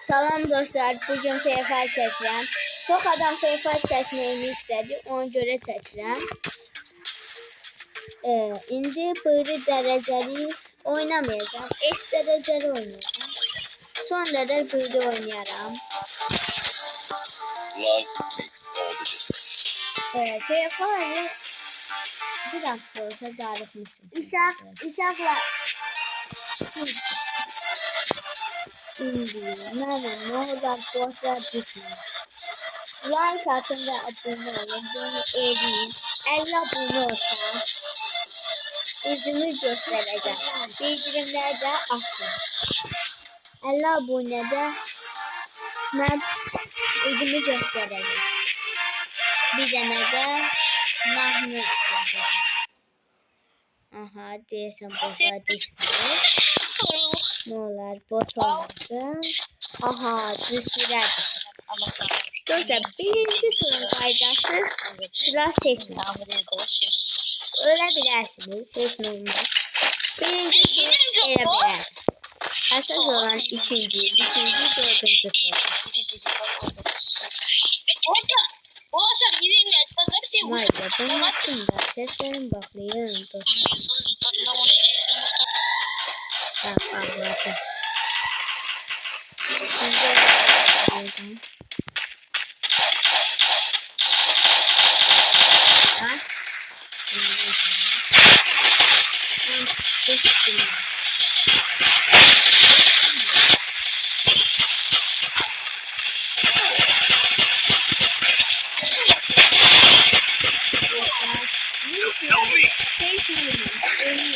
Salam dostlar, bugün FIFA çəkirəm. Çox adam FIFA çəkməyimi istədi, ona görə çəkirəm. İndi buyru dərəcəli oynamayacağım, S dərəcəli oynayacağım. Sonra da buyru oynayaram. FIFA ile biraz da olsa darıxmışım. Uşaqlar. İndi mənim nə qədər boşlar düşmür. Like atın ve abone olun. Bunu edin. 50 abone olsa yüzümü göstereceğim. Bildirimlerde açın. 50 abonede ben yüzümü göstereceğim. Bir tane de mahnı yapacağım. Aha diyesim boşlar düşmür. Ne olur boş olmasın. Aha düşürər. Dostlar birinci turun faydası silah seçmek. Ölebilirsiniz. Hiç olmaz. Birinci tur ölebilir. Esas olan ikinci, üçüncü, dördüncü tur. Mayda ben aslında seslerim bakıyorum dostlar. Bak ağladım. Şimdi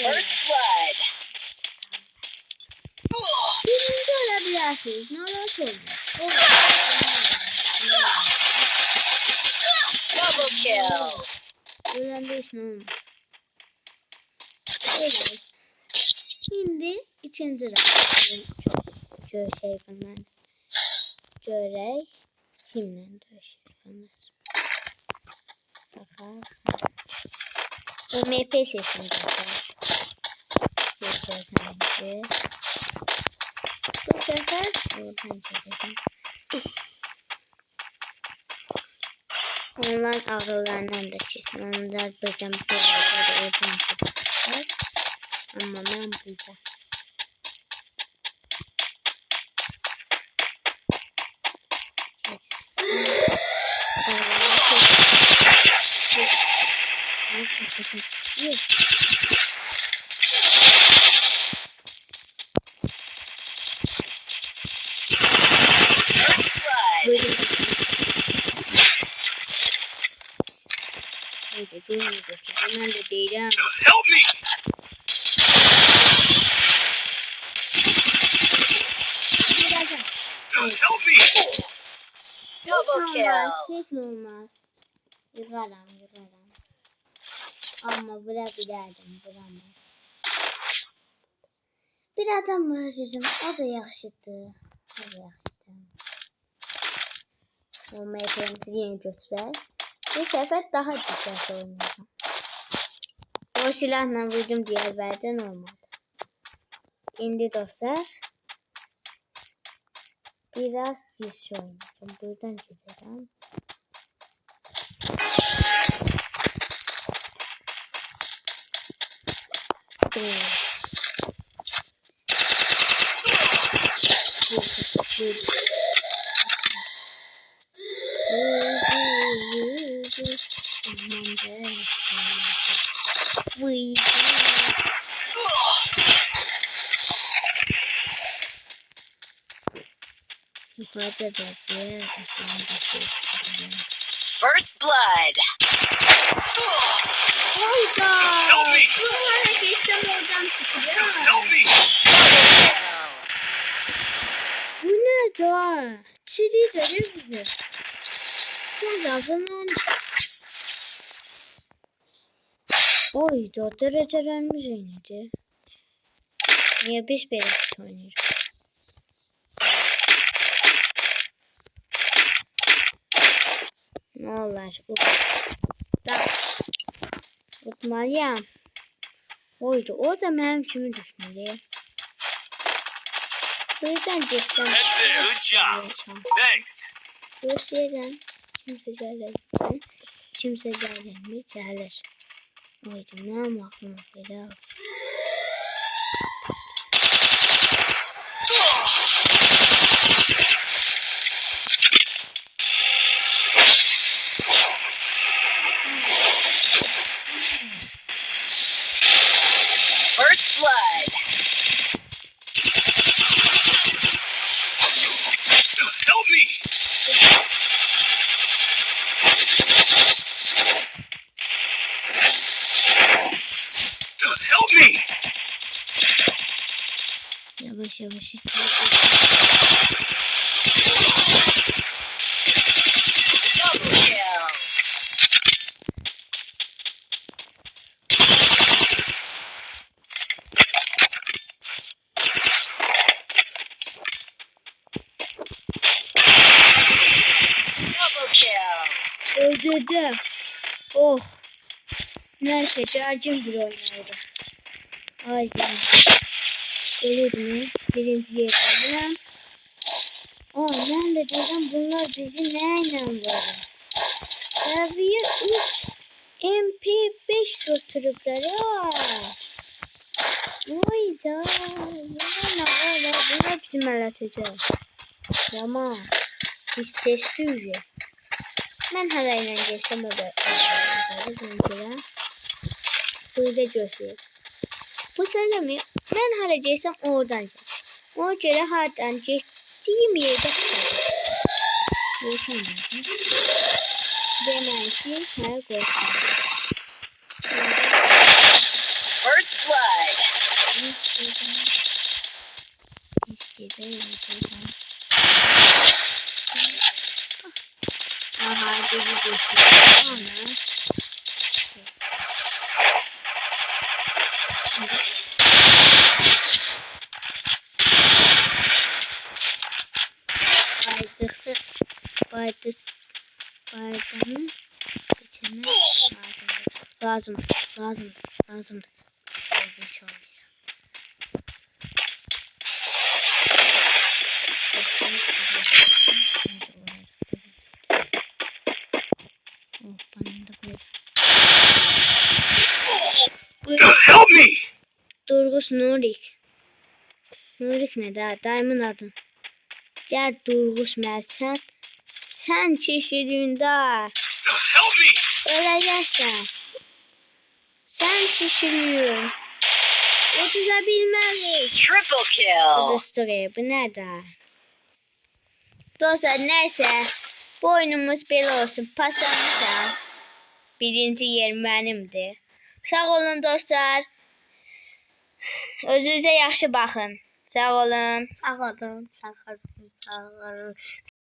First blood. Birinci olabilirsiniz. Ne olursa double kill. Öğrendiysem. Evet. Şimdi ikinci round. Görüşey bunlar. Görey. Kimle görüşey bunlar. O MP sesini bakar. Bu sefer oradan çekeceğim. Online ağırlarından da çektim. Onlar bacam böyle oradan çekecekler. Ama ben burada. Help me! Help me! Double kill. Hiç olmaz. Yıkarım. Ama vurabilirdim, vuramam. Bir adam öldürdüm, o da yaxşıdır. O MP'mizi yeni götürək. Bu sefer daha dikkatli oynayacağım. O silahla vurdum diğer verden olmadı. İndi dostlar. Biraz gizli oynayacağım. Buradan gidelim. First blood. Help me! Help me! Bu ne da? Çiri verir bize. Sonra bunun oydu derecelerimiz neydi? Niye biz böyle oynuyoruz? Ne olur bu da tutmalıyım. Oydu o da benim kimi düşünüyor. Buradan geçsem. Head there. Good job. Thanks. Gösteren kimse gelir. Kimse gelir mi? Gelir. Oydu ne aklıma belə. First blood. Help me. Help me. Yavaş yavaş hiç Double kill. Double kill. öldürdüm. Oh. Neyse charging bir oynaydı. Ay canım. Ölür mü? Birinciye kaldım. Aa ben de dedim bunlar bizi neyle vurdu? Seviye 3 MP5 götürüpler ya. Vay da. Yalan bunlar bizim elatacak. Tamam. Biz sesliyiz. Ben harayla geçsem o da. Burada götürüyor. Bu sırada mı? Ben hara geçsem oradan geç. O göre hardan geçtiğim yerde kalır. Geçemezdim. Demek ki her korktum. First blood. Aha dedi geçti. Baydanı geçirmek lazımdı. Lazımdı. Bir şey olmayacak. Oh, bana da böyle. Help me. Durgus Nurik. Nurik ne daha? Dayımın adın. Gel Durgus Mersen. Sen çişiriyinde. Help me. Öleceksin. Sen çişiriyorsun. Otuzabilmeliyiz. Triple kill. Ödüstürüyor. Bu ne da? Dostlar neyse. Bu oyunumuz belə olsun. Pasanlısan. Birinci yer benimdi. Sağ olun dostlar. Özünüze yaxşı baxın. Sağ olun. Sağ olun.